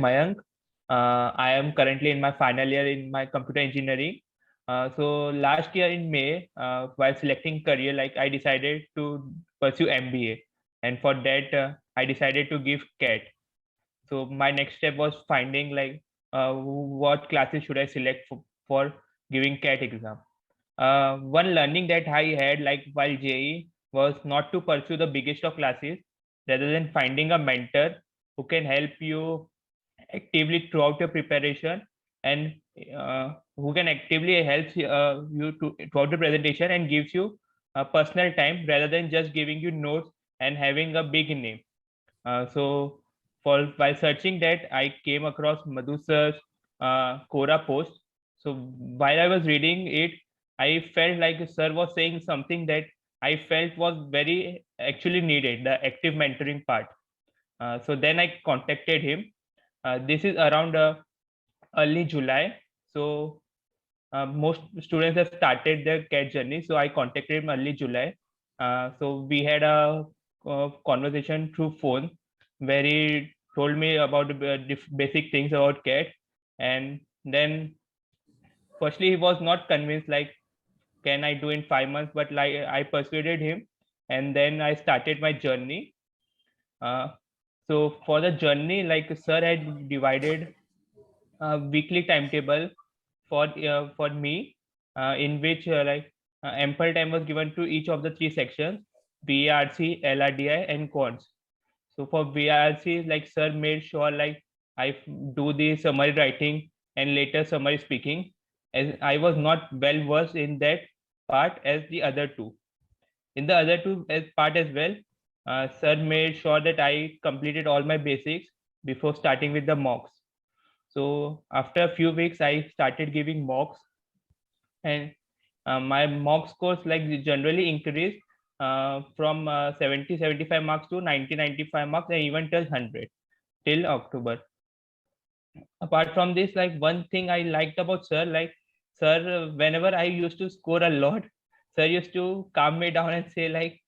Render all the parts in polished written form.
Mayank. I am currently in my final year in my computer engineering. So last year in May, while selecting career, like I decided to pursue MBA, and for that I decided to give CAT. So my next step was finding like what classes should I select for giving CAT exam. One learning that I had like while JE was not to pursue the biggest of classes, rather than finding a mentor who can help you actively throughout your preparation, and who can actively help you to throughout the presentation and gives you a personal time rather than just giving you notes and having a big name. So for while searching that, I came across Madhu sir's Quora post. So while I was reading it, I felt like sir was saying something that I felt was very actually needed, the active mentoring part. So then I contacted him. This is around early July. So most students have started their CAT journey. So I contacted him early July. So we had a conversation through phone where he told me about the basic things about CAT. And then firstly, he was not convinced like, can I do in 5 months? But like I persuaded him, and then I started my journey. Uh, so for the journey, like sir had divided a weekly timetable for me, in which ample time was given to each of the three sections: BRC, LRDI, and quants. So for BRC, like sir made sure like I do the summary writing and later summary speaking, as I was not well versed in that part as the other two. In the other two as part as well, sir made sure that I completed all my basics before starting with the mocks. So after a few weeks, I started giving mocks, and my mock scores like generally increased from 70 75 marks to 90 95 marks, and even till 100 till October. Apart from this, like one thing I liked about sir, like sir, whenever I used to score a lot, sir used to calm me down and say like,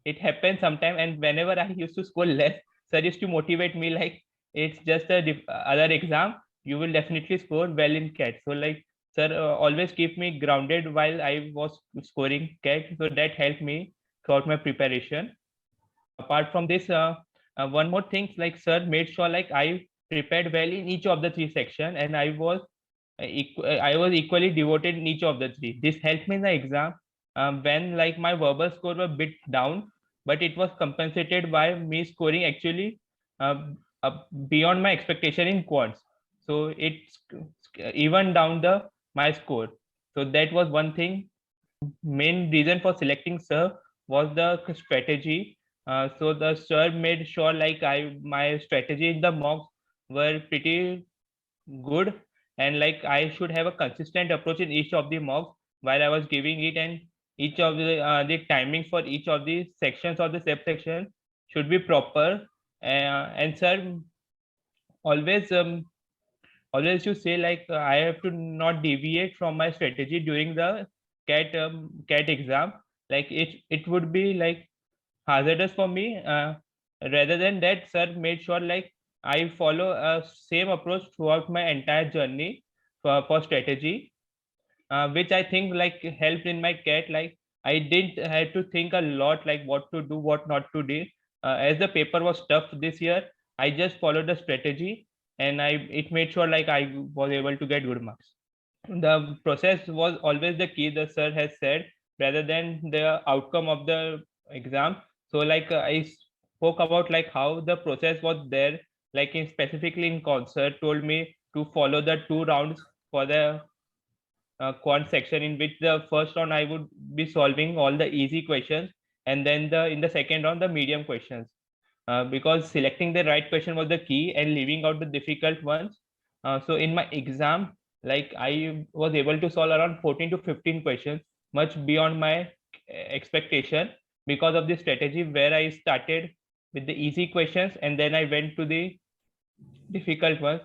it happens sometime, and whenever I used to score less, sir used to motivate me like, it's just a other exam, you will definitely score well in CAT. So like sir always keep me grounded while I was scoring CAT, so that helped me throughout my preparation. Apart from this, one more thing, like sir made sure like I prepared well in each of the three section, and I was equally devoted in each of the three. This helped me in the exam, when like my verbal score were a bit down, but it was compensated by me scoring actually uh, beyond my expectation in quants. So it's even down the my score. So that was one thing. Main reason for selecting sir was the strategy. So the sir made sure like my strategy in the mocks were pretty good, and like I should have a consistent approach in each of the mocks while I was giving it, and each of the timing for each of the sections or the subsection should be proper. And sir always always you say like I have to not deviate from my strategy during the CAT exam. Like it would be like hazardous for me. Rather than that, sir made sure like I follow a same approach throughout my entire journey for strategy, which I think like helped in my CAT. Like I didn't have to think a lot like what to do, what not to do. As the paper was tough this year, I just followed the strategy, and it made sure like I was able to get good marks. The process was always the key, the sir has said, rather than the outcome of the exam. So like I spoke about like how the process was there, like in specifically in concert told me to follow the 2 rounds for the quant section, in which the first round I would be solving all the easy questions, and then in the second round the medium questions, because selecting the right question was the key and leaving out the difficult ones. So in my exam, like I was able to solve around 14 to 15 questions, much beyond my expectation, because of the strategy where I started with the easy questions and then I went to the difficult ones.